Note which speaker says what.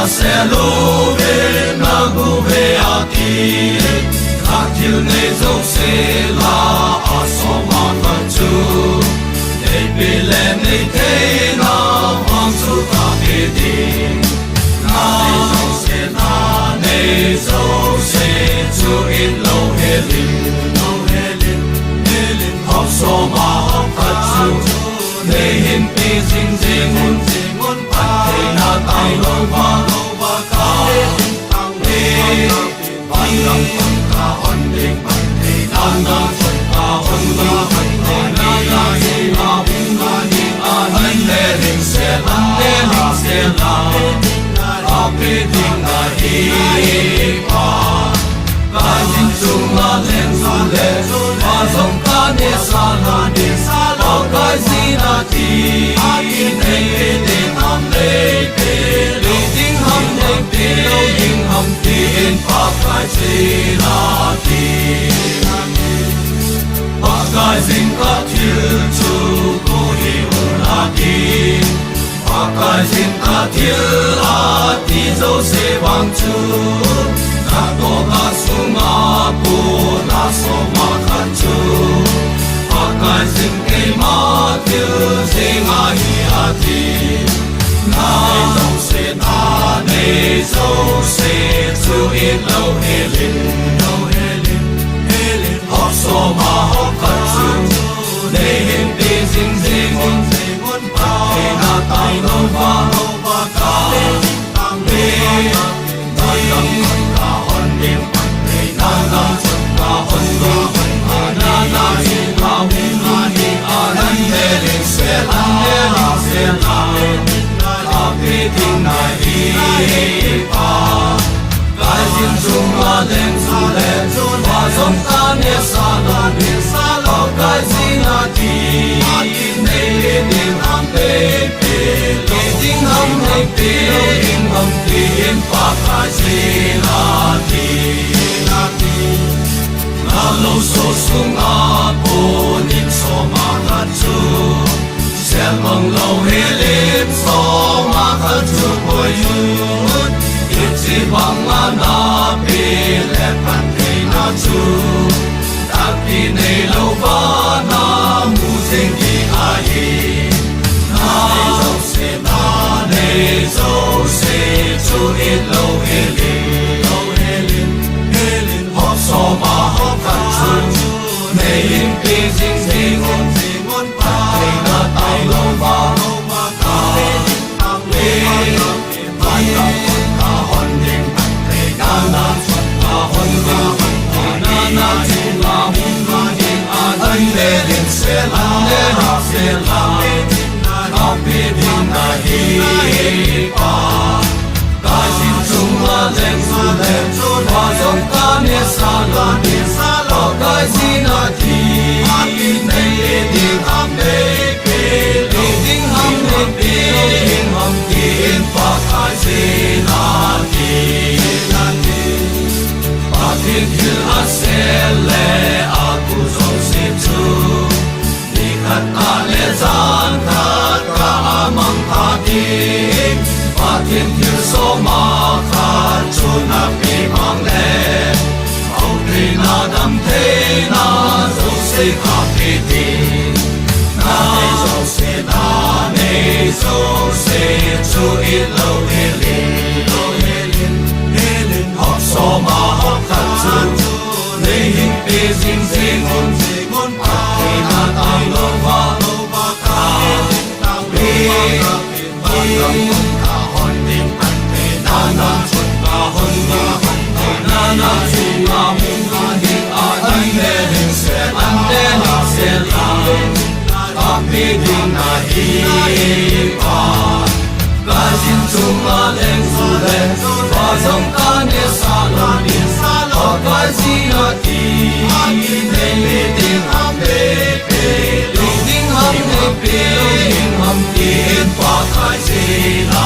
Speaker 1: sẽ lô về na gu về a ti khát thiếu này dấu sẽ là a so ma thân chú để bị lem này thế na hoàng su ta bị đi na dấu sẽ na này dấu sẽ chú in lâu hệ linh học so ma học thân chú để hiện bị dinh dinh muốn bắt thế na tay lâu ba ca để ban lòng ca hồn định bắt thế na na ca hồn bắt thế na na gì na bung na đi anh để linh sẽ la api ding na hi pa ca dinh chung na lên du lệ ma dòng ca ne sa la ca gì na ti ne de nam le pe ding ham ne pe ding ham tin pa ca chi la ti pa ca ding ca thiêu chu ko hi la ti pa ca ding ca thiêu a ti zo se wang chu na to ka su ma pu na so ma khan chu pa ca ding ke ma thiêu se nga hi a ti na zo se na ne zo se chu in lo he lin học so ma học khan chu ne hin pe ding ding mun pa he na tai no ba ka pe ta dang ka hon dim pe na na ka hon na na ji ka wi na ni a nan ne lin se la ka pe ding na hi pa ka jin chung ma len su le ma som ka ne sa lo ka ji na ti ne ding am pe ding ham ne pe ding ham tin pa ka ji na ti na lo so sung a po nin so ma ka chu sel mong lo he lim so ma ka chu po yu chi bang na pe le pan te na chu ta pi nei lo ba na mu sing ki a hi na zo se chu in lo he lin ho so ma ho kan chu nei in pi jing mun pa te na tai lo ba ka pe ban ka hon ding na na na ji la hum na ji a dai le din se la ka pe din na hi pa ka jin chung la len su le pa song ka ne sa la ka ji na ti nei din ham ne pe ding ham ne pe ding ham tin pa ka ji na ti thiên thiên a se le a ku zong se chu ni khat a le zan khat ka amang tha ti pa thiên thiên so ma khat chu na pi mang le au pi na dam the na zo se ka pi ti na zo se chu in lo he lin học so ma học khan chu nei hin pe jing mun pa te na tai lo ba ka pe ban long ka hon dim pan te na na ka hon na na ji ma mun na hi a dai le din se la ka pe ding na hi pa ka jin chung ma len su le pa song ka ne sa lo ka ji na ti ne ding ham pe ding ham ne pe ding ham tin pa ka ji na